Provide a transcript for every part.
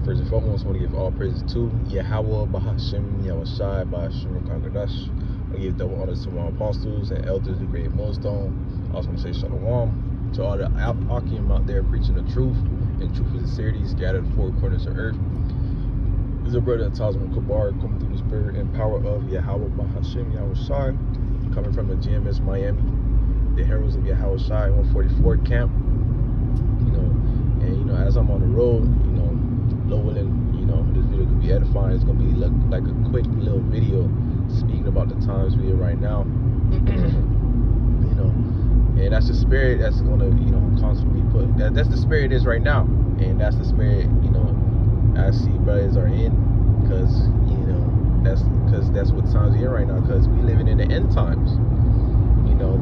First and foremost, I want to give all praises to Yahweh, Bahashim, Yahushai, Bahashim, Kagadash. I give double honors to my apostles and elders who create Millstone. I also want to say Shalom to all the Akim out there preaching the truth and truth and sincerity scattered four corners of earth. This is a brother Tazman Kabar coming through the spirit and power of Yahweh, Bahashim, Yahushai, coming from the GMS Miami, the Heralds of Yahushai 144 camp. And as I'm on the road, Lord willing, this video could be edifying. It's gonna be like a quick little video speaking about the times we are right now. And that's the spirit that's gonna, constantly put. That's the spirit is right now, and that's the spirit, I see brothers are in, because that's what times we're in right now. Because we living in the end times.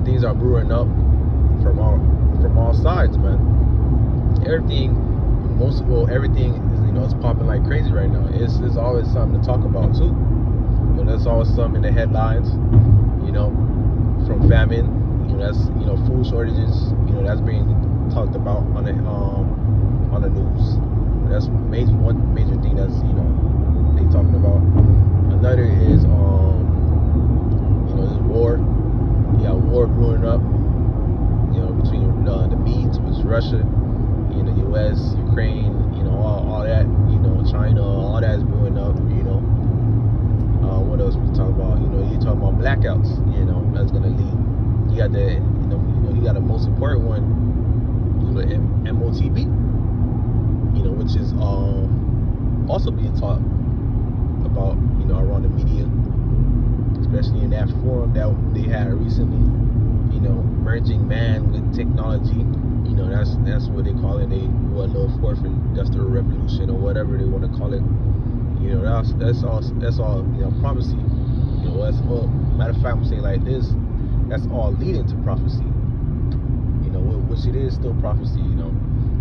Things are brewing up from all sides, man. Everything is, it's popping like crazy right now. It's always something to talk about too. There's always something in the headlines. From famine. That's food shortages. That's being talked about on the news. That's one major thing that's they talking about. Another is there's war. You got war brewing up. Between the Medes, which is Russia. U.S., Ukraine, all that, China, all that is brewing up, what else we talk about? You talking about blackouts, that's gonna lead. You got you got the most important one, the MOTB, which is also being taught about, around the media, especially in that forum that they had recently, merging man with technology. That's what they call it. They little fourth industrial revolution or whatever they want to call it. That's all prophecy. Matter of fact, I'm saying like this. That's all leading to prophecy. Which it is still prophecy.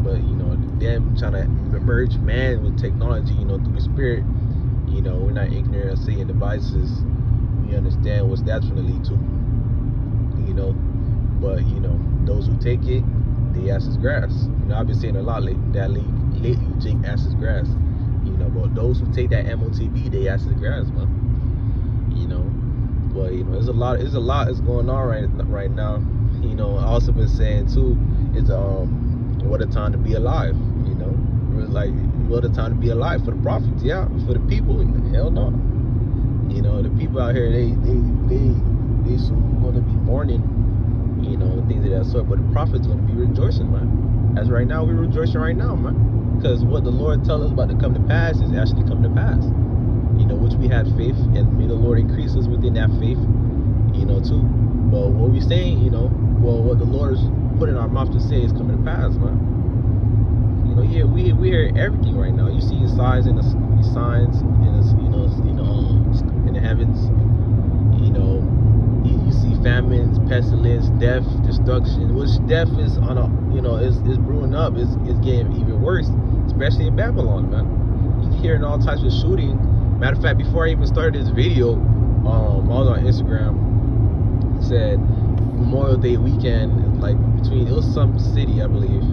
But them trying to merge man with technology. Through the spirit. We're not ignorant of Satan devices. We understand what that's going to lead to. But those who take it, they ass is grass. I've been saying a lot lately, Jake ass is grass. But those who take that MOTB, they ass is grass, man. But there's a lot that's going on right now. I also been saying too, it's what a time to be alive. Like what a time to be alive for the prophets, yeah. For the people, hell no. The people out here, they soon gonna be mourning. Things of that sort. But the prophet's going to be rejoicing, man. As right now, we're rejoicing right now, man. Because what the Lord tells us about to come to pass is actually come to pass. Which we had faith, and may the Lord increase us within that faith, too. But what we saying, what the Lord is putting in our mouth to say is coming to pass, man. Yeah, we hear everything right now. You see signs in the in the heavens. You see famines, pestilence, death, destruction. Which death is on is brewing up. It's getting even worse, especially in Babylon, man. You're hearing all types of shooting. Matter of fact, before I even started this video, I was on Instagram. It said Memorial Day weekend, like between it was some city, I believe.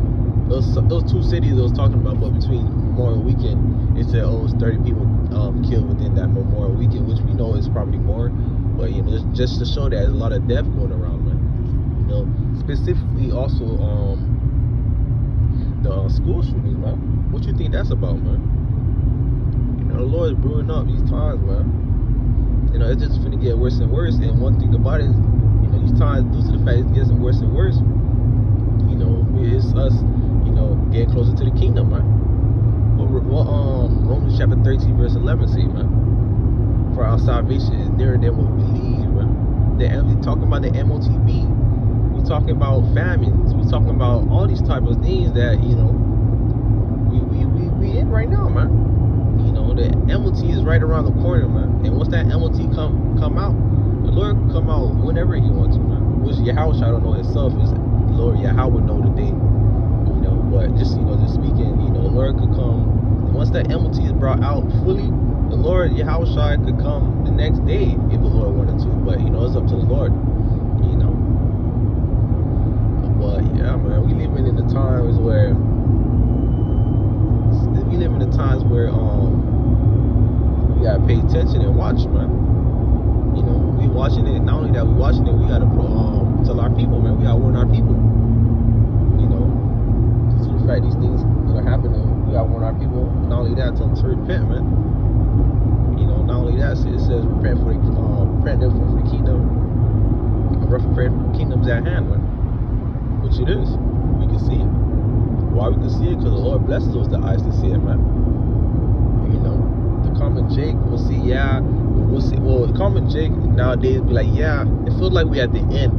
Those two cities I was talking about, but between Memorial Weekend, it said it's 30 people killed within that Memorial Weekend, which we know is probably more. But just to show that there's a lot of death going around, man. Specifically also the school shootings, man. What you think that's about, man? The Lord is brewing up these times, man. It's just finna get worse and worse. And one thing about it is, these times, due to the fact it's getting worse and worse, it's us, getting closer to the kingdom, man. What Romans chapter 13 verse 11 say, man? For our salvation is nearer than what we believe, man. We talking about the MOTB. We talking about famines. We talking about all these type of things that we in right now, man. The MOT is right around the corner, man. And once that MOT come out, the Lord can come out whenever He wants to, man. Which Yahweh, I don't know Himself, is the Lord Yahweh know the day. But just just speaking, the Lord could come. And once that MOT is brought out fully, the Lord Yahweh could come the next day if the Lord wanted to. But it's up to the Lord. But yeah, man, we living in the times where we live in the times where we gotta pay attention and watch, man. You know, we watching it. Not only that, we watching it. We gotta tell our people, man. We gotta warn our people. You know, to the fact these things, you know, happening. We gotta warn our people. Not only that, tell them to repent, man. You know, not only that, it says repent for the kingdom. Repent for the kingdom's at hand, man. Which it is. We can see it. Why we can see it? Because the Lord blesses us the eyes to see it, man. You know, the common Jake will see, yeah. We'll see. Well, the common Jake nowadays be like, yeah, it feels like we at the end,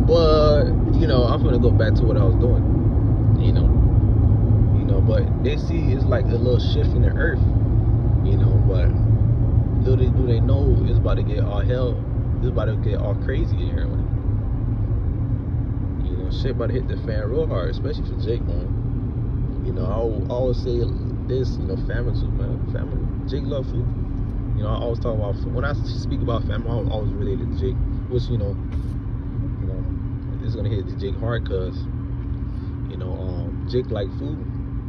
but you know, I'm gonna go back to what I was doing. You know, but they see it's like a little shift in the earth. You know, but do they know it's about to get all hell? It's about to get all crazy in here, man. You know, shit about to hit the fan real hard, especially for Jake, man. You know, I always say this. You know, family too, man. Family. Jake love food. You know, I always talk about, when I speak about family, I always relate it to Jake, which, you know, it's gonna hit Jake hard, cause, you know, Jake like food,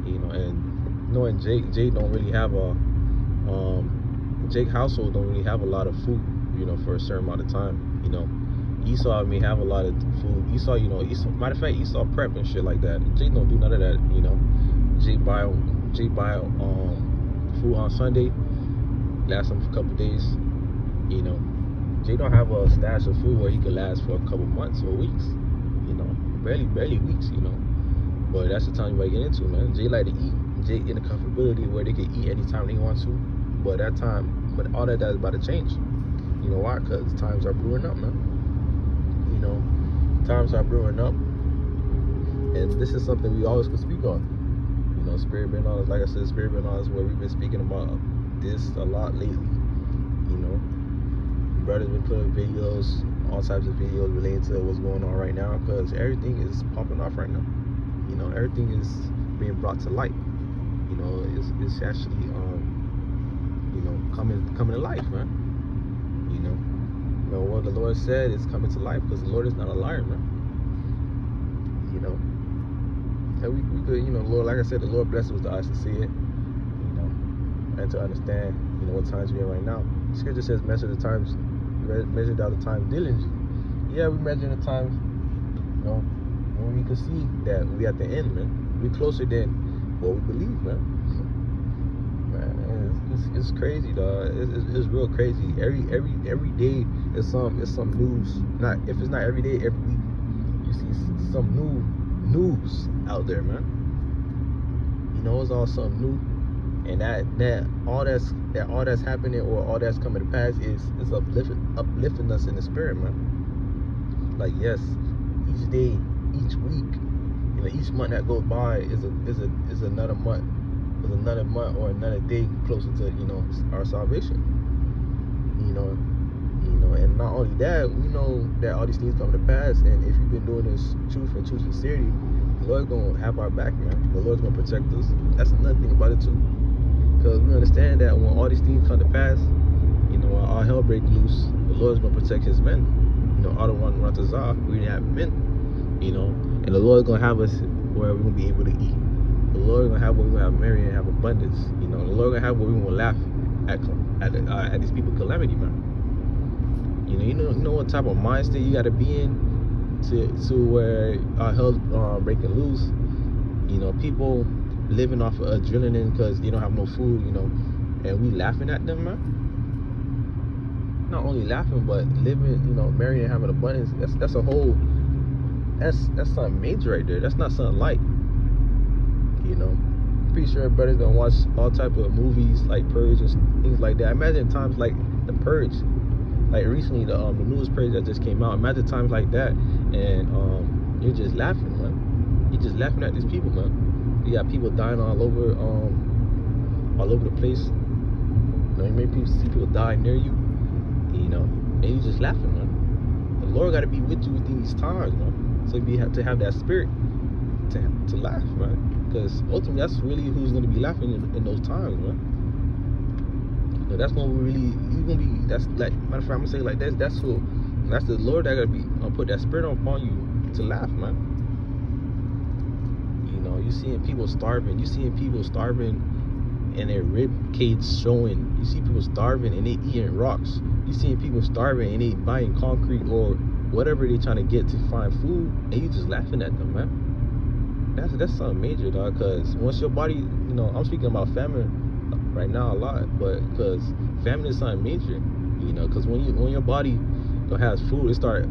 you know, and knowing Jake don't really have Jake household don't really have a lot of food, you know, for a certain amount of time. You know, Esau may have a lot of food. Esau, you know, matter of fact, Esau prep and shit like that. Jake don't do none of that, you know. Jake buy food on Sunday. Last him for a couple days, you know. Jay don't have a stash of food where he could last for a couple months or weeks, you know, barely weeks, you know. But that's the time you might get into, man. Jay like to eat. Jay in the comfortability where they can eat anytime they want to. But all that's about to change. You know why? Because times are brewing up, man. You know, times are brewing up, and this is something we always could speak on. You know, spirit being honest, like I said, spirit being honest, where we've been speaking about this a lot lately. You know, brothers been putting videos, all types of videos related to what's going on right now, because everything is popping off right now. You know, everything is being brought to light. You know, it's actually you know, coming to life, man. You know what the Lord said is coming to life, because the Lord is not a liar, man. You know, and we could, you know, Lord, like I said, the Lord blesses with the eyes to see it. And to understand, you know, what times we're in right now. Scripture says, measure out the times diligently. Yeah, we measure the times, you know, when we can see that we at the end, man. We closer than what we believe, man. Man, it's crazy, dog. It's real crazy. Every day is some news. Not if it's not every day, every week you see some new news out there, man. You know, it's all something new. And that all that's happening, or all that's coming to pass, is uplifting us in the spirit, man. Like, yes, each day, each week, you know, each month that goes by is another month, or another day closer to, you know, our salvation. You know, and not only that, we know that all these things come to pass, and if you've been doing this truth and true sincerity, the Lord's gonna have our back, man. The Lord's gonna protect us. That's another thing about it too. Because we understand that when all these things come to pass, you know, when all hell breaks loose, the Lord's going to protect his men. You know, all the one Ratazah, we didn't have men, you know, and the Lord's going to have us where we're going to be able to eat. The Lord's going to have where we're going to have marriage and have abundance. You know, the Lord's going to have where we're going to laugh at these people's calamity, man. You know what type of mind state you got to be in to where our hell's breaking loose. You know, people living off of adrenaline because they don't have no food, you know, and we laughing at them, man. Not only laughing, but living, you know, marrying and having abundance. That's a whole, that's something major right there. That's not something light, you know. Pretty sure brothers gonna watch all type of movies like Purge and things like that. Imagine times like the Purge, like recently the newest Purge that just came out. Imagine times like that, and you're just laughing, man. You're just laughing at these people, man. You got people dying all over the place. You know, you may see people die near you, you know, and you just laughing, man. The Lord got to be with you within these times, man. So you have to have that spirit to laugh, man. Because ultimately, that's really who's going to be laughing in those times, man. You know, that's when you're going to be, that's like, matter of fact, I'm going to say it like this, that's the Lord that got to be, put that spirit upon you to laugh, man. You You seeing people starving. You seeing people starving and their rib cage showing. You see people starving and they eating rocks. You seeing people starving and they buying concrete or whatever they trying to get to find food, and you just laughing at them, man. That's something major, dog. Cause once your body, you know, I'm speaking about famine right now a lot, but cause famine is something major, you know. Cause when your body has food, it start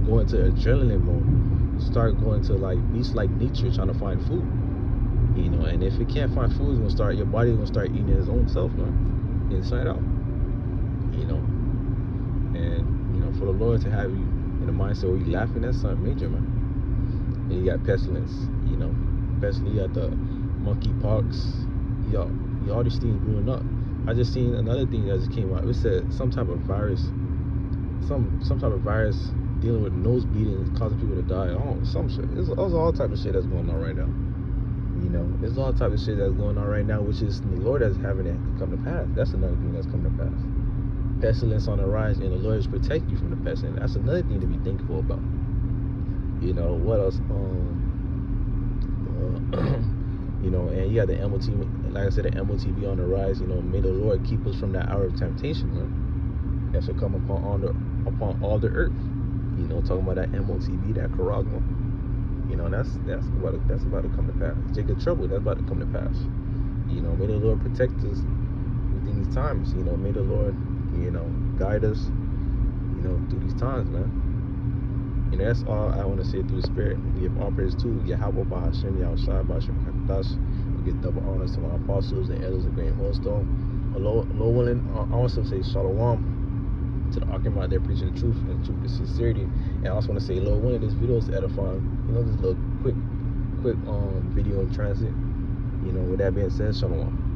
going to adrenaline mode. You start going to like beast like nature trying to find food. You know, and if it can't find food, your body's gonna start eating its own self, man, inside out. You know, and you know, for the Lord to have you in a mindset where you laughing, that's something major, man. And you got pestilence, you know, especially you got the monkeypox, all these things brewing up. I just seen another thing that just came out. It said some type of virus, some type of virus dealing with nose bleeding, causing people to die. Oh, some shit. There's all type of shit that's going on right now. You know, there's all type of shit that's going on right now, which is the Lord that's having it come to pass. That's another thing that's coming to pass. Pestilence on the rise, and the Lord is protect you from the pestilence. That's another thing to be thankful about. You know, what else? You know, and you got the MOT, like I said, the MOTB on the rise. You know, may the Lord keep us from that hour of temptation, man. That should come upon all the earth. You know, talking about that MOTB, that charisma. You know, that's about to come to pass. Jacob trouble, that's about to come to pass. You know, may the Lord protect us within these times. You know, may the Lord, you know, guide us, you know, through these times, man. You know, that's all I want to say through the Spirit. We give all praise to Yahweh, Bahashem, Yahushua, Bahashem, Kakadash. We give double honors to my apostles and elders of Great Millstone. Lord willing, I also say Shalom to the Archimate there preaching the truth and truth with sincerity. And I also want to say, Lord willing, this video is edifying. You know, this little quick video in transit. You know, with that being said, Shalom.